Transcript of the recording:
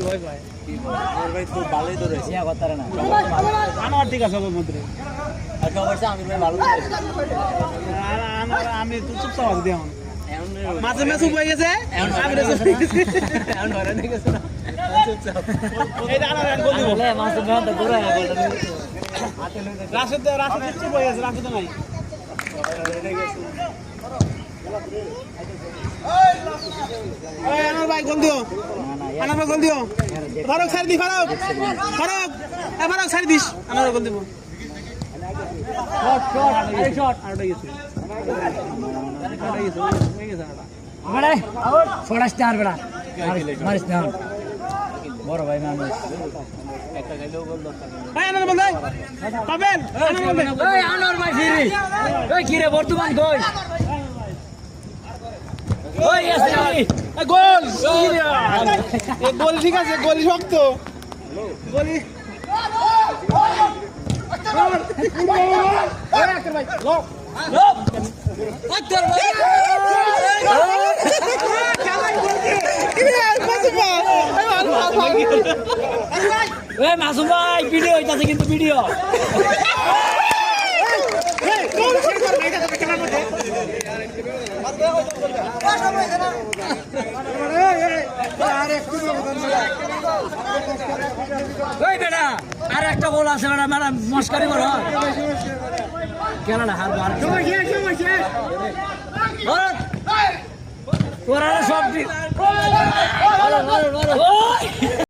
ভয় পায় আমার ভাই খুব ভালোই তো রয়েছে কথা না আমার ঠিক আছে মধ্যে আর খবর আছে আমির ভাই ভালো তো আমি তো চুপচাপ আছি এখন মাঝে মাঝে হয়ে গেছে আমি এখন ঘরে নিয়ে গেছে না চুপচাপ এইটা আনার এক বল দিব মাছ মেহনত করে রাশেদ চুপ হয়ে গেছে রাশেদ নাই এই আনার ভাই গোল দিও আনার ভাই গোল দিও ফারুক ছাড় দি ফারুক ছাড় দিস আনার গোল দিব শট আউট হয়ে গেছে বড় ফোড়া স্টার বড় মারিস না বড় ভাই মানুষ একটা খাইলেও গোল দরকার ভাই আনার বল ভাই পাবেন এই আনোয়ার ভাই ফিরি ওই কি রে বর্তমান কই ওই আসলি গোল এই গোল ঠিক আছে গোল শক্ত গোল মাসুম ভাই ভিডিও হইতাছে কিন্তু ভিডিও ওই বেটা আর একটা গোল আছে বেটা ম্যাডাম মস্কারি করো খেলাটা হারবো আর তোরা সব